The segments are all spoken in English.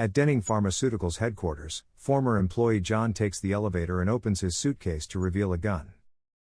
At Denning Pharmaceuticals headquarters, former employee John takes the elevator and opens his suitcase to reveal a gun.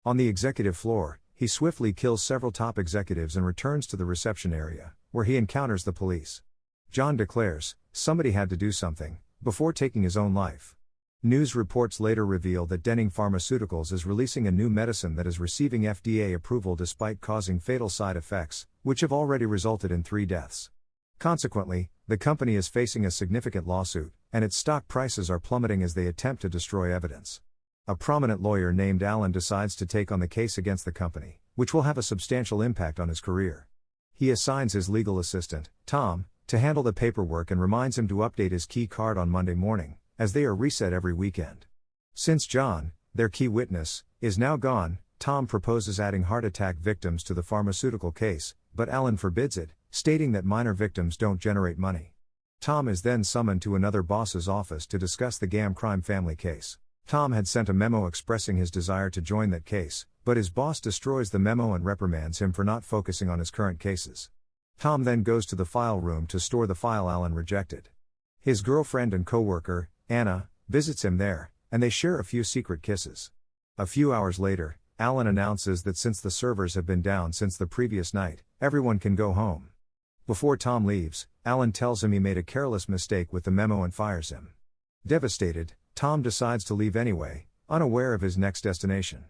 On the executive floor, he swiftly kills several top executives and returns to the reception area, where he encounters the police. John declares, somebody had to do something, before taking his own life. News reports later reveal that Denning Pharmaceuticals is releasing a new medicine that is receiving FDA approval despite causing fatal side effects, which have already resulted in 3 deaths. Consequently, the company is facing a significant lawsuit, and its stock prices are plummeting as they attempt to destroy evidence. A prominent lawyer named Alan decides to take on the case against the company, which will have a substantial impact on his career. He assigns his legal assistant, Tom, to handle the paperwork and reminds him to update his key card on Monday morning, as they are reset every weekend. Since John, their key witness, is now gone, Tom proposes adding heart attack victims to the pharmaceutical case, but Alan forbids it, stating that minor victims don't generate money. Tom is then summoned to another boss's office to discuss the Gam crime family case. Tom had sent a memo expressing his desire to join that case, but his boss destroys the memo and reprimands him for not focusing on his current cases. Tom then goes to the file room to store the file Alan rejected. His girlfriend and co-worker, Anna, visits him there, and they share a few secret kisses. A few hours later, Alan announces that since the servers have been down since the previous night, everyone can go home. Before Tom leaves, Alan tells him he made a careless mistake with the memo and fires him. Devastated, Tom decides to leave anyway, unaware of his next destination.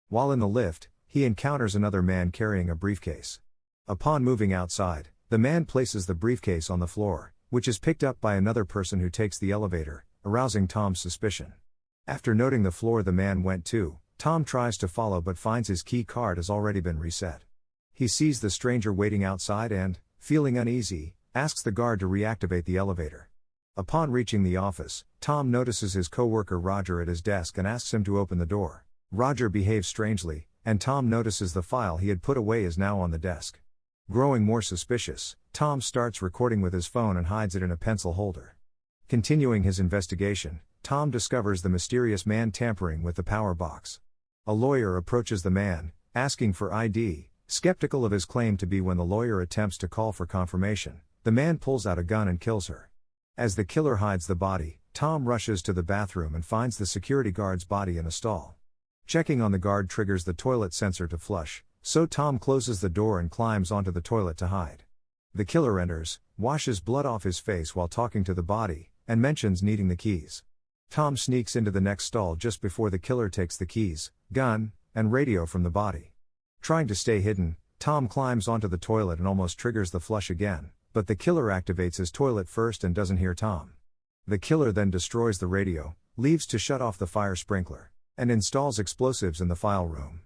While in the lift, he encounters another man carrying a briefcase. Upon moving outside, the man places the briefcase on the floor, which is picked up by another person who takes the elevator, arousing Tom's suspicion. After noting the floor the man went to, Tom tries to follow but finds his key card has already been reset. He sees the stranger waiting outside and, feeling uneasy, asks the guard to reactivate the elevator. Upon reaching the office, Tom notices his co-worker Roger at his desk and asks him to open the door. Roger behaves strangely, and Tom notices the file he had put away is now on the desk. Growing more suspicious, Tom starts recording with his phone and hides it in a pencil holder. Continuing his investigation, Tom discovers the mysterious man tampering with the power box. A lawyer approaches the man, asking for ID, skeptical of his claim to be. When the lawyer attempts to call for confirmation, the man pulls out a gun and kills her. As the killer hides the body, Tom rushes to the bathroom and finds the security guard's body in a stall. Checking on the guard triggers the toilet sensor to flush, so Tom closes the door and climbs onto the toilet to hide. The killer enters, washes blood off his face while talking to the body, and mentions needing the keys. Tom sneaks into the next stall just before the killer takes the keys, gun, and radio from the body. Trying to stay hidden, Tom climbs onto the toilet and almost triggers the flush again, but the killer activates his toilet first and doesn't hear Tom. The killer then destroys the radio, leaves to shut off the fire sprinkler, and installs explosives in the file room.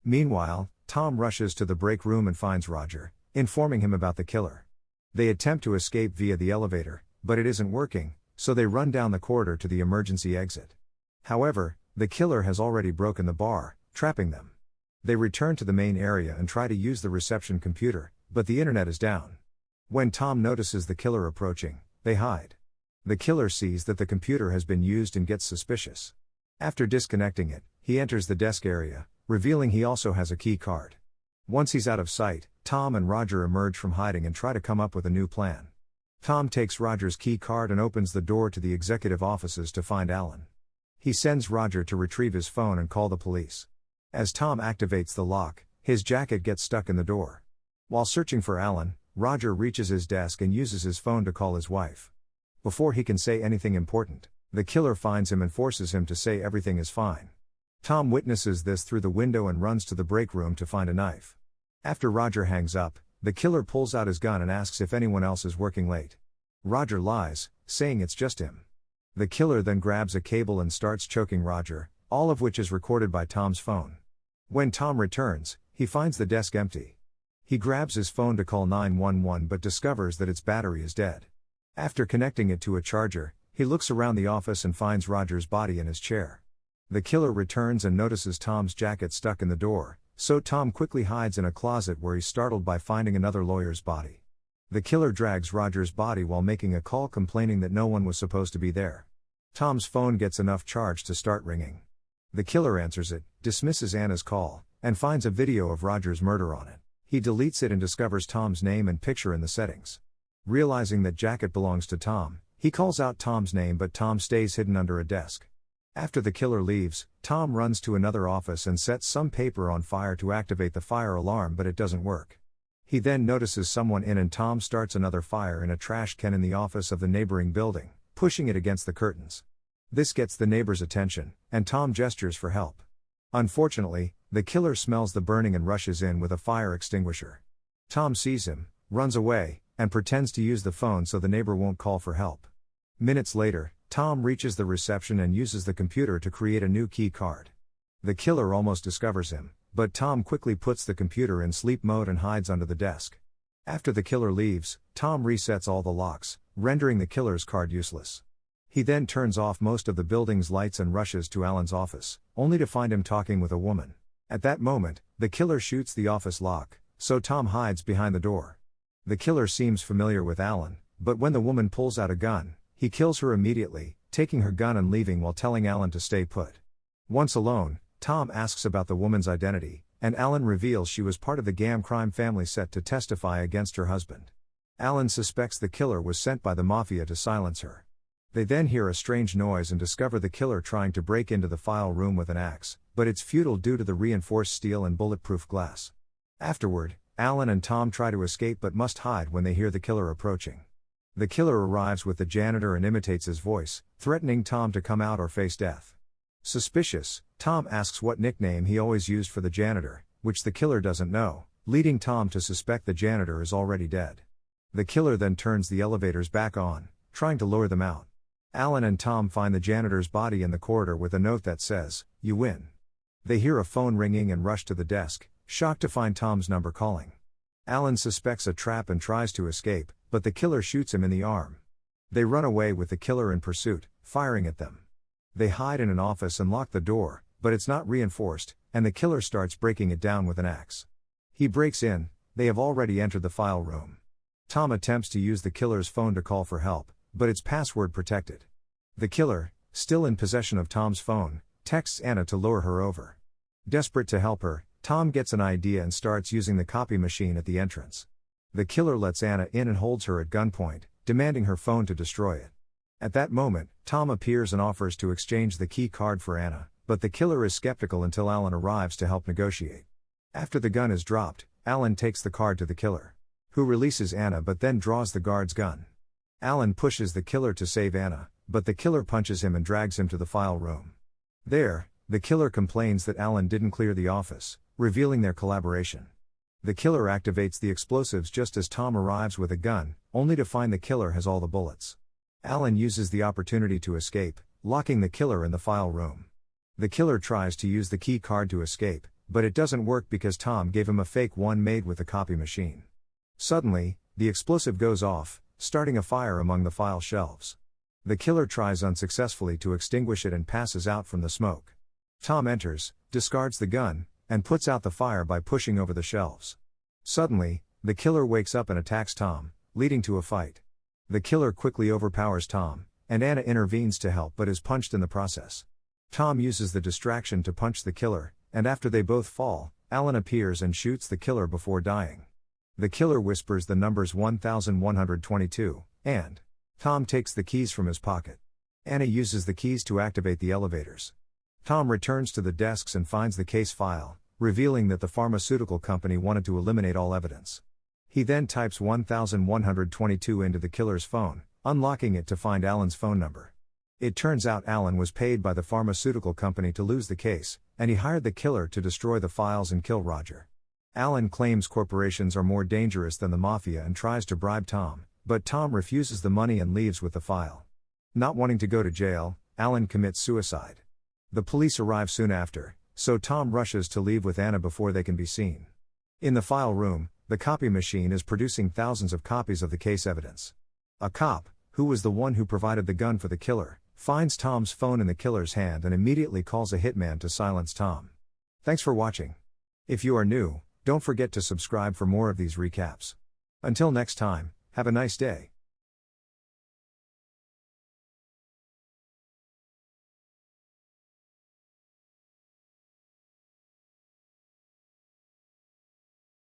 Meanwhile, Tom rushes to the break room and finds Roger, informing him about the killer. They attempt to escape via the elevator, but it isn't working, so they run down the corridor to the emergency exit. However, the killer has already broken the bar, trapping them. They return to the main area and try to use the reception computer, but the internet is down. When Tom notices the killer approaching, they hide. The killer sees that the computer has been used and gets suspicious. After disconnecting it, he enters the desk area, revealing he also has a key card. Once he's out of sight, Tom and Roger emerge from hiding and try to come up with a new plan. Tom takes Roger's key card and opens the door to the executive offices to find Alan. He sends Roger to retrieve his phone and call the police. As Tom activates the lock, his jacket gets stuck in the door. While searching for Alan, Roger reaches his desk and uses his phone to call his wife. Before he can say anything important, the killer finds him and forces him to say everything is fine. Tom witnesses this through the window and runs to the break room to find a knife. After Roger hangs up, the killer pulls out his gun and asks if anyone else is working late. Roger lies, saying it's just him. The killer then grabs a cable and starts choking Roger, all of which is recorded by Tom's phone. When Tom returns, he finds the desk empty. He grabs his phone to call 911 but discovers that its battery is dead. After connecting it to a charger, he looks around the office and finds Roger's body in his chair. The killer returns and notices Tom's jacket stuck in the door, so Tom quickly hides in a closet where he's startled by finding another lawyer's body. The killer drags Roger's body while making a call complaining that no one was supposed to be there. Tom's phone gets enough charge to start ringing. The killer answers it, dismisses Anna's call, and finds a video of Roger's murder on it. He deletes it and discovers Tom's name and picture in the settings. Realizing that jacket belongs to Tom, he He calls out Tom's name, but Tom stays hidden under a desk. After the killer leaves, Tom runs to another office and sets some paper on fire to activate the fire alarm, but it doesn't work. He then notices someone in, and Tom starts another fire in a trash can in the office of the neighboring building, pushing it against the curtains. This gets the neighbor's attention, and Tom gestures for help. Unfortunately, the killer smells the burning and rushes in with a fire extinguisher. Tom sees him, runs away, and pretends to use the phone so the neighbor won't call for help. Minutes later, Tom reaches the reception and uses the computer to create a new key card. The killer almost discovers him, but Tom quickly puts the computer in sleep mode and hides under the desk. After the killer leaves, Tom resets all the locks, rendering the killer's card useless. He then turns off most of the building's lights and rushes to Alan's office, only to find him talking with a woman. At that moment, the killer shoots the office lock, so Tom hides behind the door. The killer seems familiar with Alan, but when the woman pulls out a gun, he kills her immediately, taking her gun and leaving while telling Alan to stay put. Once alone, Tom asks about the woman's identity, and Alan reveals she was part of the Gam crime family set to testify against her husband. Alan suspects the killer was sent by the Mafia to silence her. They then hear a strange noise and discover the killer trying to break into the file room with an axe, but it's futile due to the reinforced steel and bulletproof glass. Afterward, Alan and Tom try to escape but must hide when they hear the killer approaching. The killer arrives with the janitor and imitates his voice, threatening Tom to come out or face death. Suspicious, Tom asks what nickname he always used for the janitor, which the killer doesn't know, leading Tom to suspect the janitor is already dead. The killer then turns the elevators back on, trying to lure them out. Alan and Tom find the janitor's body in the corridor with a note that says, "You win." They hear a phone ringing and rush to the desk, shocked to find Tom's number calling. Alan suspects a trap and tries to escape, but the killer shoots him in the arm. They run away with the killer in pursuit, firing at them. They hide in an office and lock the door, but it's not reinforced, and the killer starts breaking it down with an axe. He breaks in, they have already entered the file room. Tom attempts to use the killer's phone to call for help, but it's password protected. The killer, still in possession of Tom's phone, texts Anna to lure her over. Desperate to help her, Tom gets an idea and starts using the copy machine at the entrance. The killer lets Anna in and holds her at gunpoint, demanding her phone to destroy it. At that moment, Tom appears and offers to exchange the key card for Anna, but the killer is skeptical until Alan arrives to help negotiate. After the gun is dropped, Alan takes the card to the killer, who releases Anna but then draws the guard's gun. Alan pushes the killer to save Anna, but the killer punches him and drags him to the file room. There, the killer complains that Alan didn't clear the office, revealing their collaboration. The killer activates the explosives just as Tom arrives with a gun, only to find the killer has all the bullets. Alan uses the opportunity to escape, locking the killer in the file room. The killer tries to use the key card to escape, but it doesn't work because Tom gave him a fake one made with the copy machine. Suddenly, the explosive goes off, starting a fire among the file shelves. The killer tries unsuccessfully to extinguish it and passes out from the smoke. Tom enters, discards the gun, and puts out the fire by pushing over the shelves. Suddenly, the killer wakes up and attacks Tom, leading to a fight. The killer quickly overpowers Tom, and Anna intervenes to help but is punched in the process. Tom uses the distraction to punch the killer, and after they both fall, Alan appears and shoots the killer before dying. The killer whispers the numbers 1122, and Tom takes the keys from his pocket. Anna uses the keys to activate the elevators. Tom returns to the desks and finds the case file, revealing that the pharmaceutical company wanted to eliminate all evidence. He then types 1122 into the killer's phone, unlocking it to find Alan's phone number. It turns out Alan was paid by the pharmaceutical company to lose the case, and he hired the killer to destroy the files and kill Roger. Alan claims corporations are more dangerous than the Mafia and tries to bribe Tom, but Tom refuses the money and leaves with the file. Not wanting to go to jail, Alan commits suicide. The police arrive soon after, so Tom rushes to leave with Anna before they can be seen. In the file room, the copy machine is producing thousands of copies of the case evidence. A cop, who was the one who provided the gun for the killer, finds Tom's phone in the killer's hand and immediately calls a hitman to silence Tom. Thanks for watching. If you are new, don't forget to subscribe for more of these recaps. Until next time, have a nice day.